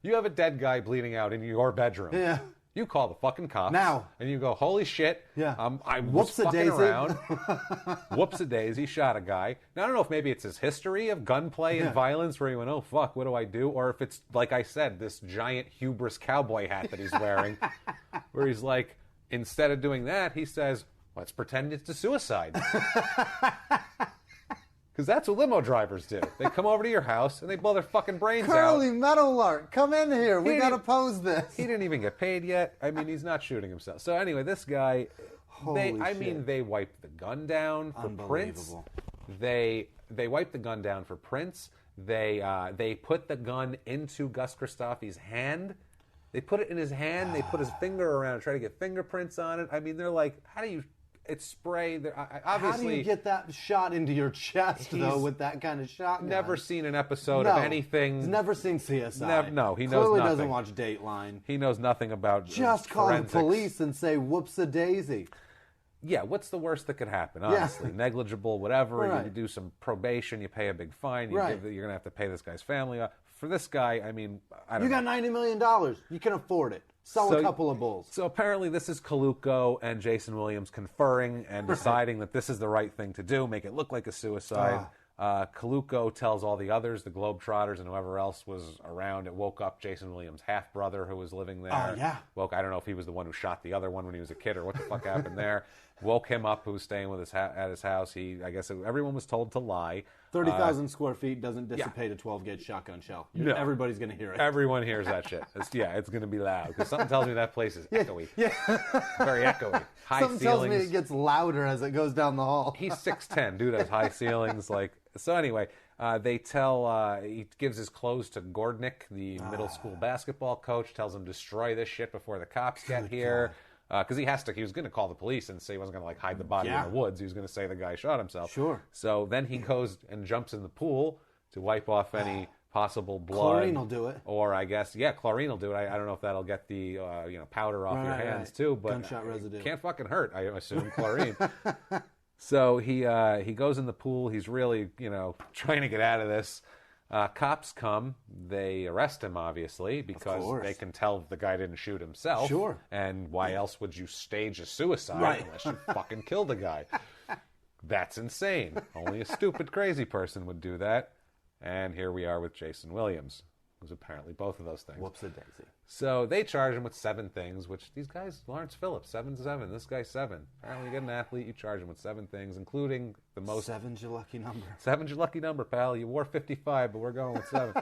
You have a dead guy bleeding out in your bedroom. Yeah. You call the fucking cops. Now. And you go, holy shit. Yeah. I was fucking around. Whoops-a-daisy, shot a guy. Now, I don't know if maybe it's his history of gunplay and violence where he went, oh, fuck, what do I do? Or if it's, like I said, this giant hubris cowboy hat that he's wearing where he's like, instead of doing that, he says, let's pretend it's a suicide. Because that's what limo drivers do. They come over to your house and they blow their fucking brains Curly out. Meadowlark, come in here. We got to pose this. He didn't even get paid yet. I mean, he's not shooting himself. So anyway, this guy, they wiped the gun down for prints. They wiped the gun down for prints. They put the gun into Gus Christofi's hand. They put it in his hand. They put his finger around it, try to get fingerprints on it. I mean, they're like, how do you... It's spray. Obviously, how do you get that shot into your chest, though, with that kind of shotgun? Never seen an episode of anything. He's never seen CSI. No, he knows Clearly nothing. Doesn't watch Dateline. He knows nothing about Just call the police and say, whoops-a-daisy. Yeah, what's the worst that could happen, honestly? Negligible, whatever. Right. You do some probation, you pay a big fine, you're going to have to pay this guy's family off. For this guy, I mean, I don't know. You got $90 million. You can afford it. Sell a couple of bulls. So apparently this is Colucco and Jayson Williams conferring and deciding that this is the right thing to do, make it look like a suicide. Colucco tells all the others, the Globetrotters and whoever else was around. It woke up Jayson Williams' half-brother who was living there. Yeah. I don't know if he was the one who shot the other one when he was a kid or what the fuck happened there. Woke him up, who was staying with at his house. I guess everyone was told to lie. 30,000 square feet doesn't dissipate a 12-gauge shotgun shell. No. Everybody's going to hear it. Everyone hears that shit. It's going to be loud. Because something tells me that place is echoey. Yeah. Very echoey. High Something ceilings. tells me it gets louder as it goes down the hall. He's 6'10". Dude has high ceilings. So anyway, he gives his clothes to Gordnick, the middle school basketball coach, tells him destroy this shit before the cops get here. Because he was going to call the police and say he wasn't going to hide the body in the woods. He was going to say the guy shot himself. Sure. So then he goes and jumps in the pool to wipe off any possible blood. Chlorine will do it. Or I guess, chlorine will do it. I don't know if that'll get the powder off your hands too. But gunshot residue. Can't fucking hurt, I assume, chlorine. So he goes in the pool. He's really, trying to get out of this. Cops come. They arrest him, obviously, because they can tell the guy didn't shoot himself. Sure. And why else would you stage a suicide unless you fucking killed the guy? That's insane. Only a stupid, crazy person would do that. And here we are with Jayson Williams, who's apparently both of those things. Whoops-a-daisy. So they charge him with 7 things, which these guys, Lawrence Phillips, 7-7. This guy's 7. Apparently you get an athlete, you charge him with 7 things, including the most... 7's your lucky number. 7's your lucky number, pal. You wore 55, but we're going with 7.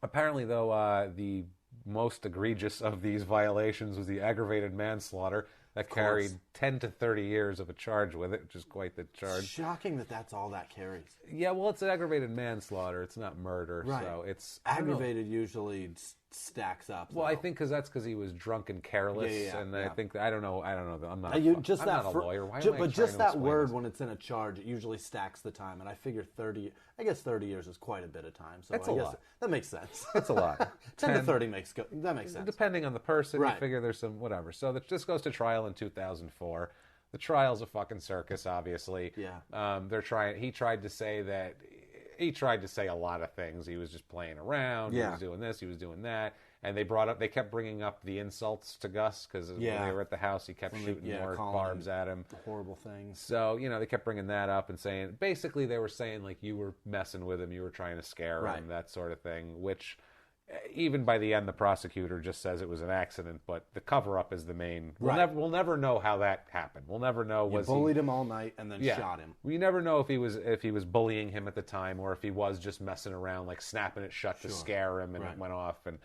Apparently, though, the most egregious of these violations was the aggravated manslaughter that carried 10 to 30 years of a charge with it, which is quite the charge. It's shocking that that's all that carries. Yeah, well, it's an aggravated manslaughter. It's not murder, so it's... Aggravated usually stacks up. Well, I think that's because he was drunk and careless, and I think I don't know. I'm not. I'm not a lawyer. Why am I but just that word this? When it's in a charge, it usually stacks the time, and I figure 30. I guess 30 years is quite a bit of time. So that's a lot. That makes sense. It's a lot. 10 to 30 makes sense. Depending on the person, you figure there's some whatever. So this goes to trial in 2004. The trial's a fucking circus, obviously. Yeah. He tried to say that. He tried to say a lot of things. He was just playing around. Yeah. He was doing this. He was doing that. And they kept bringing up the insults to Gus because when they were at the house, he kept shooting more barbs at him. Horrible things. So, they kept bringing that up and saying, basically they were saying like you were messing with him, you were trying to scare him, that sort of thing, which even by the end, the prosecutor just says it was an accident, but the cover-up is the main. We'll never know how that happened. We'll never know. You bullied him all night and then shot him. We never know if he was bullying him at the time or if he was just messing around, like snapping it shut to scare him, and it went off. And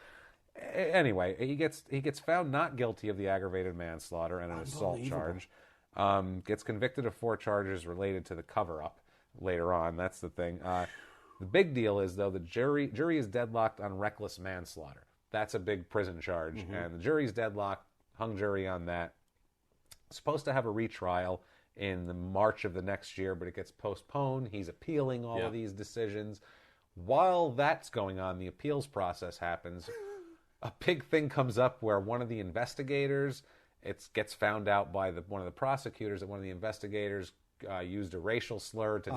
anyway, he gets found not guilty of the aggravated manslaughter and an assault charge. Gets convicted of 4 charges related to the cover-up later on. That's the thing. The big deal is, though, the jury is deadlocked on reckless manslaughter. That's a big prison charge, and the jury's deadlocked, hung jury on that. Supposed to have a retrial in the March of the next year, but it gets postponed. He's appealing all of these decisions. While that's going on, the appeals process happens. A big thing comes up where one of the investigators, gets found out by one of the prosecutors that one of the investigators used a racial slur to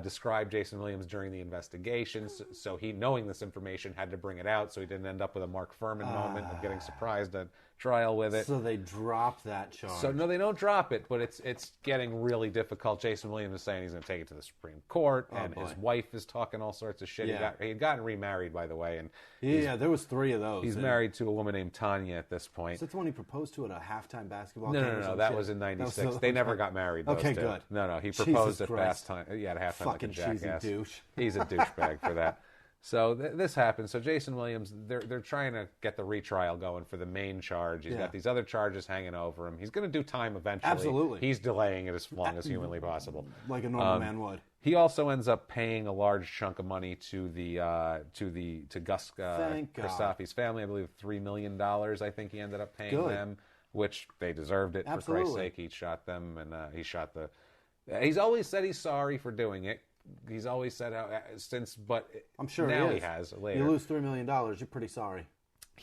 describe Jayson Williams during the investigation. So he, knowing this information, had to bring it out so he didn't end up with a Mark Furman moment of getting surprised at trial with it. So they dropped that charge. So no, they don't drop it, but it's getting really difficult. Jayson Williams is saying he's going to take it to the Supreme Court, and his wife is talking all sorts of shit. Yeah. He had gotten remarried, by the way, and there was 3 of those. He's married to a woman named Tanya at this point. Is that the one he proposed to at a halftime basketball game? No. That was in '96. They never got married. Those two. Good. No. He proposed at halftime. Yeah, at halftime. Fucking like a jackass. cheesy douche. He's a douchebag for that. So this happens. So Jayson Williams, they're trying to get the retrial going for the main charge. He's got these other charges hanging over him. He's going to do time eventually. Absolutely. He's delaying it as long as humanly possible, like a normal man would. He also ends up paying a large chunk of money to Gus Christophe's family. I believe $3 million. I think he ended up paying them. which they deserved it. Absolutely. For Christ's sake. He shot them, and he's always said he's sorry for doing it. He's always said but I'm sure now he is. Has later. You lose $3 million, you're pretty sorry.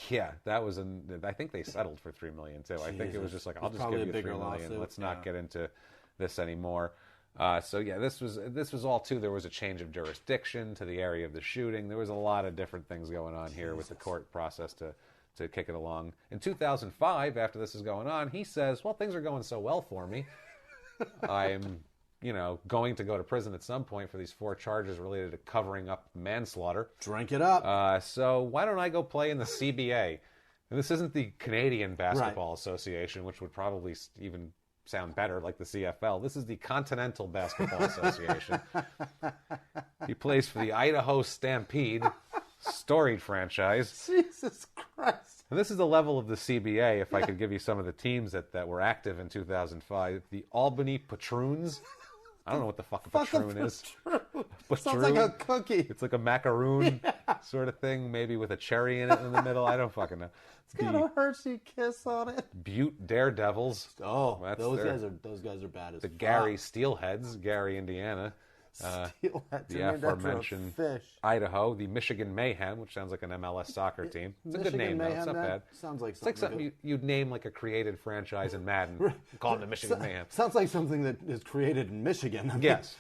Yeah, that was I think they settled for $3 million too. Jesus. I think it was just like, I'll just give you $3 million. Lawsuit. Let's not get into this anymore. So yeah, this was all too. There was a change of jurisdiction to the area of the shooting. There was a lot of different things going on here with the court process to kick it along. In 2005, after this is going on, he says, "Well, things are going so well for me. I'm, going to go to prison at some point for these 4 charges related to covering up manslaughter. Drink it up. So why don't I go play in the CBA?" And this isn't the Canadian Basketball Association, which would probably even sound better, like the CFL. This is the Continental Basketball Association. He plays for the Idaho Stampede, storied franchise. Jesus Christ. And this is the level of the CBA, if I could give you some of the teams that were active in 2005. The Albany Patroons. I don't know what the fuck a patroon is. Sounds like a cookie. It's like a macaroon sort of thing, maybe with a cherry in it in the middle. I don't fucking know. It's got a Hershey Kiss on it. Butte Daredevils. Oh, those guys are bad as the fuck. Gary Steelheads, Gary, Indiana. Steelheads. The aforementioned Idaho, the Michigan Mayhem, which sounds like an MLS soccer team. It's a good name, though. It's not bad. Sounds like it's like something you'd name like a created franchise in Madden. Call it the Michigan Mayhem. Sounds like something that is created in Michigan. Yes.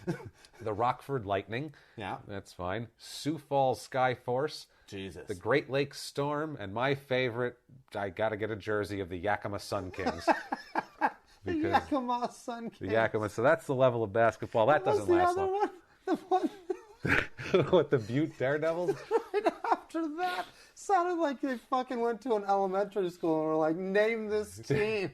The Rockford Lightning. Yeah. That's fine. Sioux Falls Sky Force. Jesus. The Great Lakes Storm. And my favorite, I got to get a jersey of the Yakima Sun Kings. The Yakima Sun Kings. The Yakima. So that's the level of basketball. That doesn't last long. One? The one. What, the Butte Daredevils? Right after that, sounded like they fucking went to an elementary school and were like, name this team.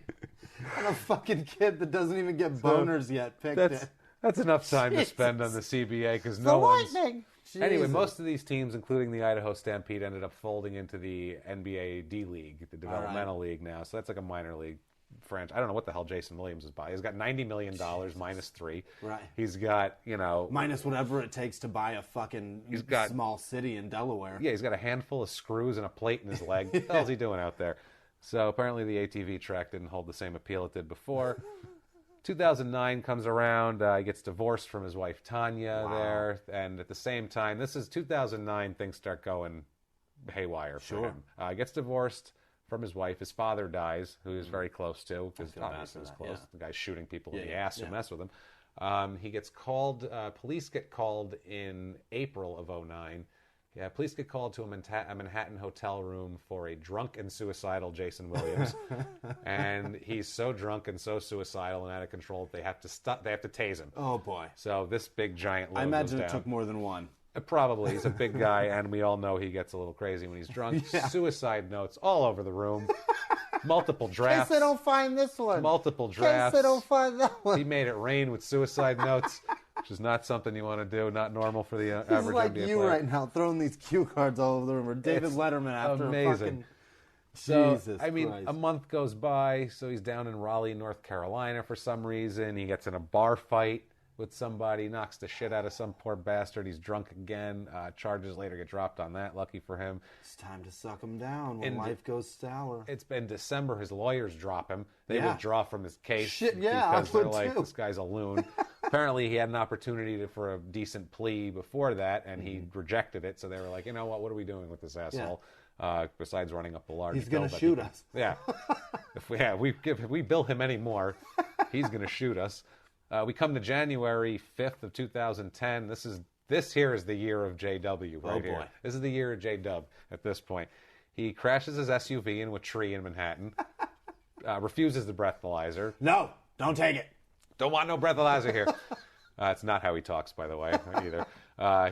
And a fucking kid that doesn't even get boners yet picked it. That's enough time to spend on the CBA because no one's... Lightning. Anyway, most of these teams, including the Idaho Stampede, ended up folding into the NBA D-League, the developmental league now. So that's like a minor league franchise. I don't know what the hell Jayson Williams is buying. He's got $90 million minus 3. Right. He's got, minus whatever it takes to buy a fucking small city in Delaware. Yeah, he's got a handful of screws and a plate in his leg. What the hell's he doing out there? So apparently the ATV track didn't hold the same appeal it did before. 2009 comes around. He gets divorced from his wife Tanya there. And at the same time, this is 2009, things start going haywire for him. He gets divorced from his wife. His father dies, who he's very close to, because obviously he's close. The guy's shooting people in the ass who mess with him. He gets called, police get called in April of 2009. Yeah, police get called to a Manhattan hotel room for a drunk and suicidal Jayson Williams. And he's so drunk and so suicidal and out of control that they have to tase him. Oh, boy. So this big giant load I imagine goes it down. took more than one. Probably. He's a big guy, and we all know he gets a little crazy when he's drunk. Suicide notes all over the room. Multiple drafts. In case they don't find this one. Multiple drafts. In case they don't find that one. He made it rain with suicide notes, which is not something you want to do, not normal for the average He's like NBA you player. right now, throwing these cue cards all over the room, or David Letterman after amazing. a fucking... So, Jesus Christ. a month goes by, so he's down in Raleigh, North Carolina for some reason. He gets in a bar fight with somebody, knocks the shit out of some poor bastard. He's drunk again. Charges later get dropped on that. Lucky for him. It's time to suck him down when life goes sour. It's been December. His lawyers drop him. They withdraw from his case because they're like, this guy's a loon. Apparently, he had an opportunity for a decent plea before that, and he rejected it. So they were like, you know what are we doing with this asshole? Besides running up a large bill. He's going to shoot us. Yeah. If we bill him any more, he's going to shoot us. We come to January 5th of 2010. This here is the year of JW right here. This is the year of JW at this point. He crashes his SUV into a tree in Manhattan, refuses the breathalyzer. No, don't take it. Don't want no breathalyzer here. It's not how he talks, by the way, either.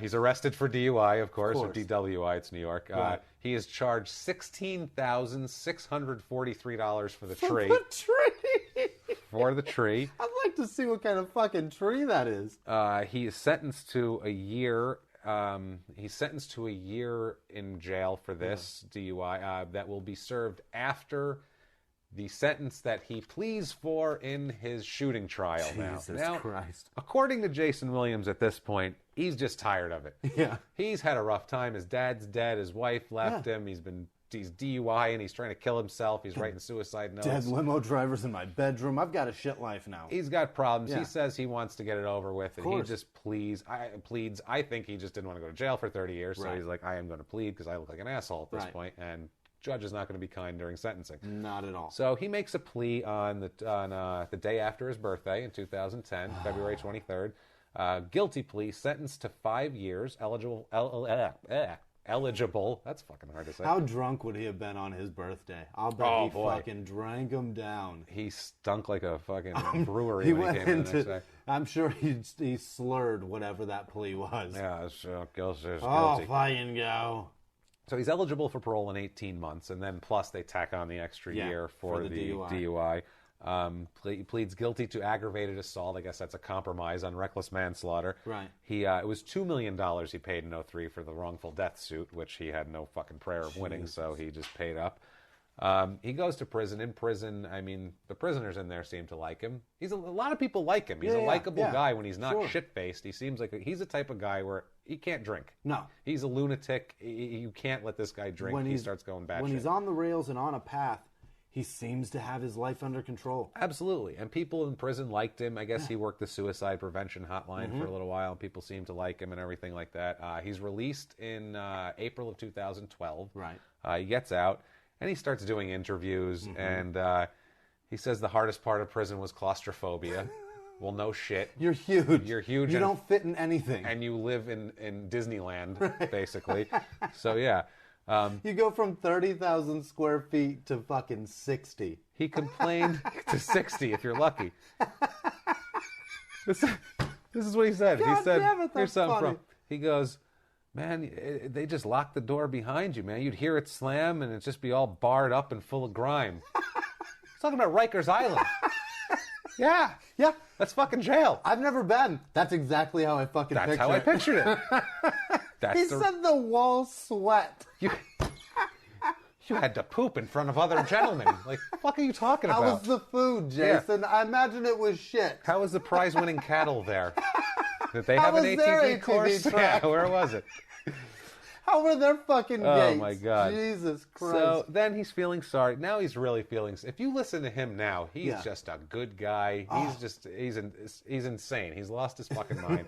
He's arrested for DUI, of course, or DWI. It's New York. Right. He is charged $16,643 for the tree. For the tree? For the tree. I'd like to see what kind of fucking tree that is. He is sentenced to a year. He's sentenced to a year in jail for this DUI that will be served after the sentence that he pleads for in his shooting trial. Jesus Christ. According to Jayson Williams at this point, he's just tired of it. Yeah. He's had a rough time. His dad's dead. His wife left him. He's been DUI and he's trying to kill himself. He's writing suicide notes. Dead limo drivers in my bedroom. I've got a shit life now. He's got problems. Yeah. He says he wants to get it over with, and he just pleads. I think he just didn't want to go to jail for 30 years, so he's like, I am going to plead because I look like an asshole at this point, and judge is not going to be kind during sentencing. Not at all. So he makes a plea on the day after his birthday in 2010, February 23rd. Guilty plea, sentenced to 5 years, eligible. That's fucking hard to say. How drunk would he have been on his birthday? I'll bet fucking drank him down. He stunk like a fucking brewery he when went he came in the into, next day. I'm sure he slurred whatever that plea was. Yeah, guilty. Oh, fucking go. So he's eligible for parole in 18 months, and then plus they tack on the extra year for the DUI. Pleads guilty to aggravated assault. I guess that's a compromise on reckless manslaughter. Right. It was $2 million he paid in 2003 for the wrongful death suit, which he had no fucking prayer of winning, so he just paid up. He goes to prison. In prison, I mean, the prisoners in there seem to like him. A lot of people like him. He's a likable guy when he's not shit-faced. He seems like he's the type of guy where he can't drink. No. He's a lunatic. You can't let this guy drink. When he starts going bad When shit. he's on the rails and on a path, he seems to have his life under control. Absolutely. And people in prison liked him. I guess he worked the suicide prevention hotline for a little while, and people seemed to like him and everything like that. He's released in April of 2012. Right. He gets out, and he starts doing interviews, and he says the hardest part of prison was claustrophobia. Well, no shit. You're huge. You're huge. You don't fit in anything. And you live in Disneyland, basically. So, yeah. You go from 30,000 square feet to fucking 60. He complained to 60 if you're lucky. This is what he said. God he said, damn it, here's that's something funny. from. He goes, man, they just locked the door behind you, man. You'd hear it slam and it'd just be all barred up and full of grime. He's talking about Rikers Island. Yeah. That's fucking jail. I've never been. That's exactly how I fucking pictured it. That's how I pictured it. He said the walls sweat. You had to poop in front of other gentlemen. Like, what the fuck are you talking about? How was the food, Jason? I imagine it was shit. How was the prize-winning cattle there? Did they How have an was their ATV course? track? Yeah, where was it? How were their fucking gates? Oh, my God. Jesus Christ. So then he's feeling sorry. Now he's really feeling... If you listen to him now, he's just a good guy. He's insane. He's lost his fucking mind.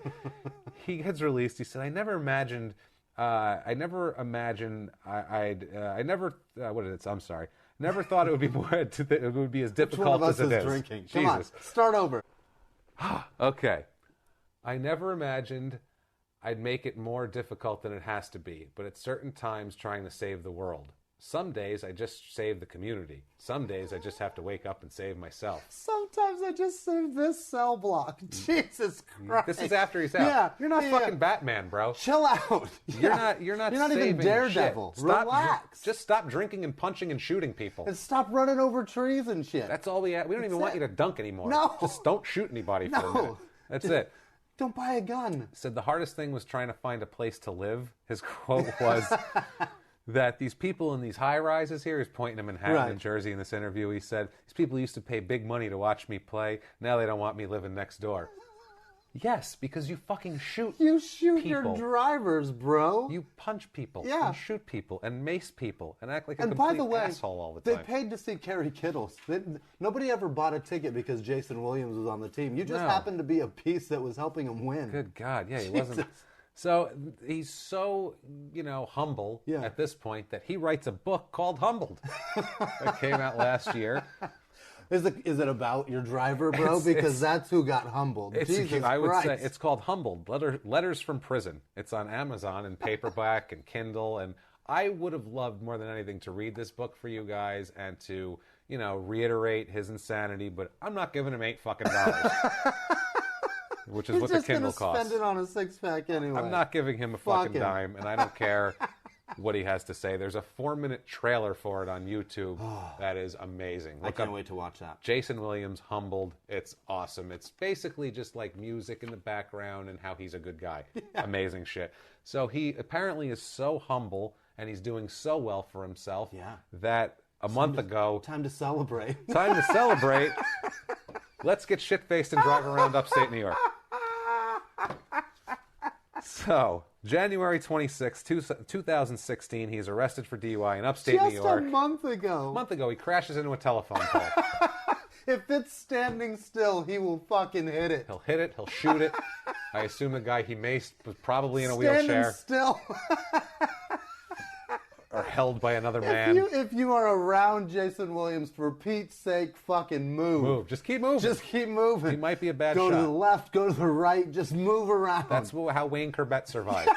He gets released. He said, I never imagined... Never thought it would be it would be as difficult as it is. Drinking? Jesus. Come on, start over. Okay. I never imagined I'd make it more difficult than it has to be, but at certain times trying to save the world. Some days I just save the community. Some days I just have to wake up and save myself. Sometimes I just save this cell block. Jesus Christ. This is after he's out. Yeah, You're not fucking Batman, bro. Chill out. You're not even Daredevil. Shit. Stop, Relax. Just stop drinking and punching and shooting people. And stop running over trees and shit. That's all we have. We don't even want you to dunk anymore. No. Just don't shoot anybody for a minute. That's it. Don't buy a gun. Said the hardest thing was trying to find a place to live. His quote was that these people in these high-rises here, he's pointing to Manhattan and Jersey in this interview, he said, these people used to pay big money to watch me play. Now they don't want me living next door. Yes, because you fucking shoot You shoot people. your drivers, bro. You punch people Yeah. and shoot people and mace people and act like a And complete by the way, asshole all the they time. paid to see Kerry Kittles. Nobody ever bought a ticket because Jayson Williams was on the team. You just happened to be a piece that was helping him win. Good God, yeah, he wasn't. So he's so, humble at this point that he writes a book called Humbled that came out last year. Is it about your driver, bro? Because that's who got humbled. Jesus I would Christ. say it's called Humbled, Letters from Prison. It's on Amazon and paperback and Kindle, and I would have loved more than anything to read this book for you guys and to, reiterate his insanity, but I'm not giving him $8 fucking dollars. Which is what the Kindle costs. He's just going to spend it on a 6-pack anyway. I'm not giving him a fucking dime, and I don't care what he has to say. There's a 4-minute trailer for it on YouTube that is amazing. I can't wait to watch that. Jayson Williams, Humbled. It's awesome. It's basically just like music in the background and how he's a good guy. Yeah. Amazing shit. So he apparently is so humble, and he's doing so well for himself that a month ago... Time to celebrate. Time to celebrate. Let's get shit-faced and drive around upstate New York. So, January 26, 2016, he's arrested for DUI in upstate New York. Just a month ago. A month ago, he crashes into a telephone pole. If it's standing still, he will fucking hit it. He'll hit it. He'll shoot it. I assume the guy he maced was probably in a wheelchair. Standing still. Or held by another man. If you are around Jayson Williams, for Pete's sake, fucking move. Move. Just keep moving. Just keep moving. He might be a bad shot. Go to the left, go to the right, just move around. That's how Wayne Corbett survived.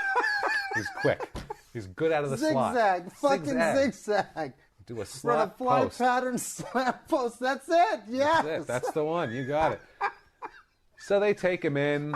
He's quick. He's good out of the slot. Zigzag. Fucking zigzag. Do a slap Run a fly post. pattern, slap post. That's it. Yes. That's it. That's the one. You got it. So they take him in.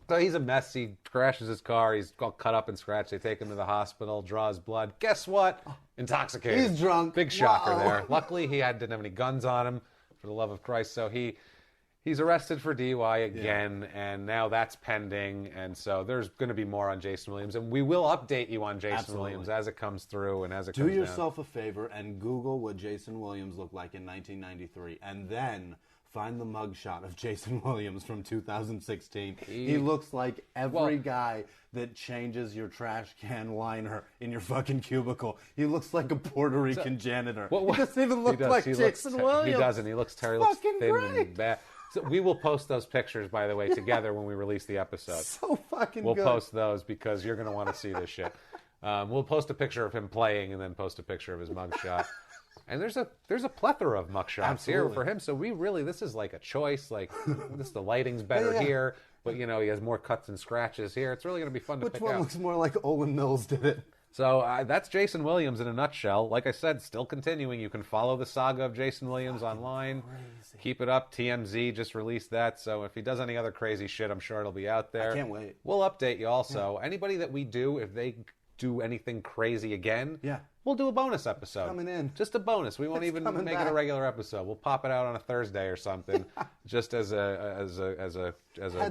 So he's a mess. He crashes his car. He's all cut up and scratched. They take him to the hospital, draws blood. Guess what? Intoxicated. He's drunk. Big shocker Wow. there. Luckily, he didn't have any guns on him, for the love of Christ. So he's arrested for DUI again, and now that's pending. And so there's going to be more on Jayson Williams, and we will update you on Jayson Williams as it comes through and as it comes down. Do yourself a favor and Google what Jayson Williams looked like in 1993, and then find the mugshot of Jayson Williams from 2016. He looks like every guy that changes your trash can liner in your fucking cubicle. He looks like a Puerto Rican janitor. He doesn't even look like Jayson Williams. He doesn't. He looks terrible. He looks thin and bad. So we will post those pictures, by the way, together when we release the episode. So fucking We'll good. post those because you're going to want to see this shit. We'll post a picture of him playing and then post a picture of his mugshot. And there's a plethora of mugshots here for him. So this is like a choice. Like, the lighting's better here, but he has more cuts and scratches here. It's really going to be fun to pick out. Which one looks more like Olin Mills did it? So that's Jayson Williams in a nutshell. Like I said, still continuing. You can follow the saga of Jayson Williams online. Crazy. Keep it up. TMZ just released that. So if he does any other crazy shit, I'm sure it'll be out there. I can't wait. We'll update you also. Anybody that we do, if they do anything crazy again, we'll do a bonus episode. Coming in. Just a bonus. We won't even make it a regular episode. We'll pop it out on a Thursday or something, just as a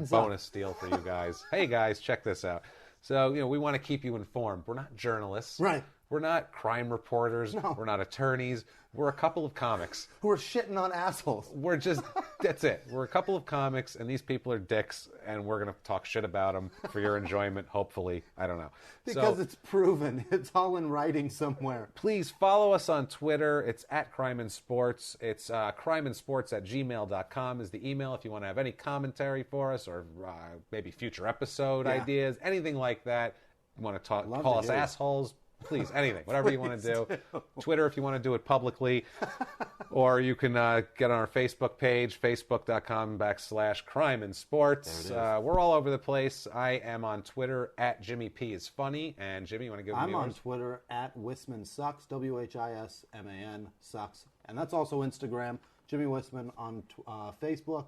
bonus deal for you guys. Hey guys, check this out. So, we want to keep you informed. We're not journalists. Right. We're not crime reporters. No. We're not attorneys. We're a couple of comics. Who are shitting on assholes. We're just, that's it. We're a couple of comics, and these people are dicks, and we're going to talk shit about them for your enjoyment, hopefully. I don't know. Because it's proven. It's all in writing somewhere. Please follow us on Twitter. It's at crimeinsports. It's crimeinsports@gmail.com is the email if you want to have any commentary for us or maybe future episode ideas, anything like that. You want to call us assholes. Please, anything, whatever you want to do. Twitter, if you want to do it publicly. Or you can get on our Facebook page, facebook.com/crimeinsports. We're all over the place. I am on Twitter at Jimmy P is funny. And Jimmy, you want to give me yours? I'm on Twitter at Whisman Sucks, WHISMAN Sucks. And that's also Instagram, Jimmy Whisman on Facebook.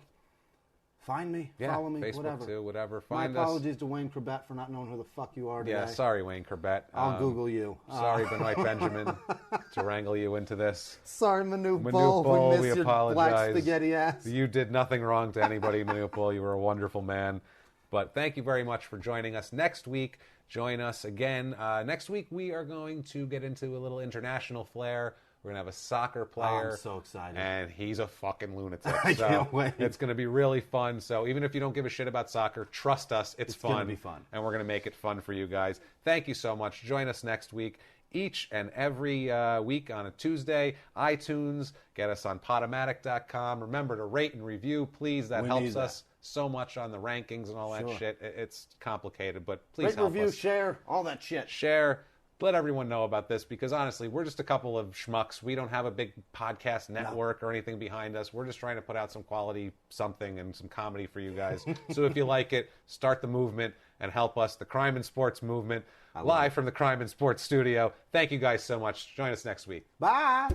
Find me, follow me, Facebook whatever. Too, whatever. My Find us. apologies to Wayne Corbett for not knowing who the fuck you are today. Yeah, sorry, Wayne Corbett. I'll Google you. Sorry, Benoit Benjamin, to wrangle you into this. Sorry, Manupol. We miss your black spaghetti ass. You did nothing wrong to anybody, Manupol. You were a wonderful man. But thank you very much for joining us. Next week, join us again. Next week, we are going to get into a little international flair. We're going to have a soccer player. I'm so excited. And he's a fucking lunatic. I can't wait. It's going to be really fun. So even if you don't give a shit about soccer, trust us, it's fun. It's going to be fun. And we're going to make it fun for you guys. Thank you so much. Join us next week. Each and every week on a Tuesday, iTunes, get us on Podomatic.com. Remember to rate and review, please. That helps us so much on the rankings and all that shit. It's complicated, but please help us. Rate, review, share, all that shit. Share. Let everyone know about this because honestly, we're just a couple of schmucks. We don't have a big podcast network or anything behind us. We're just trying to put out some quality something and some comedy for you guys. So if you like it, start the movement and help us, the Crime and Sports movement, live from the Crime and Sports studio. Thank you guys so much. Join us next week. Bye.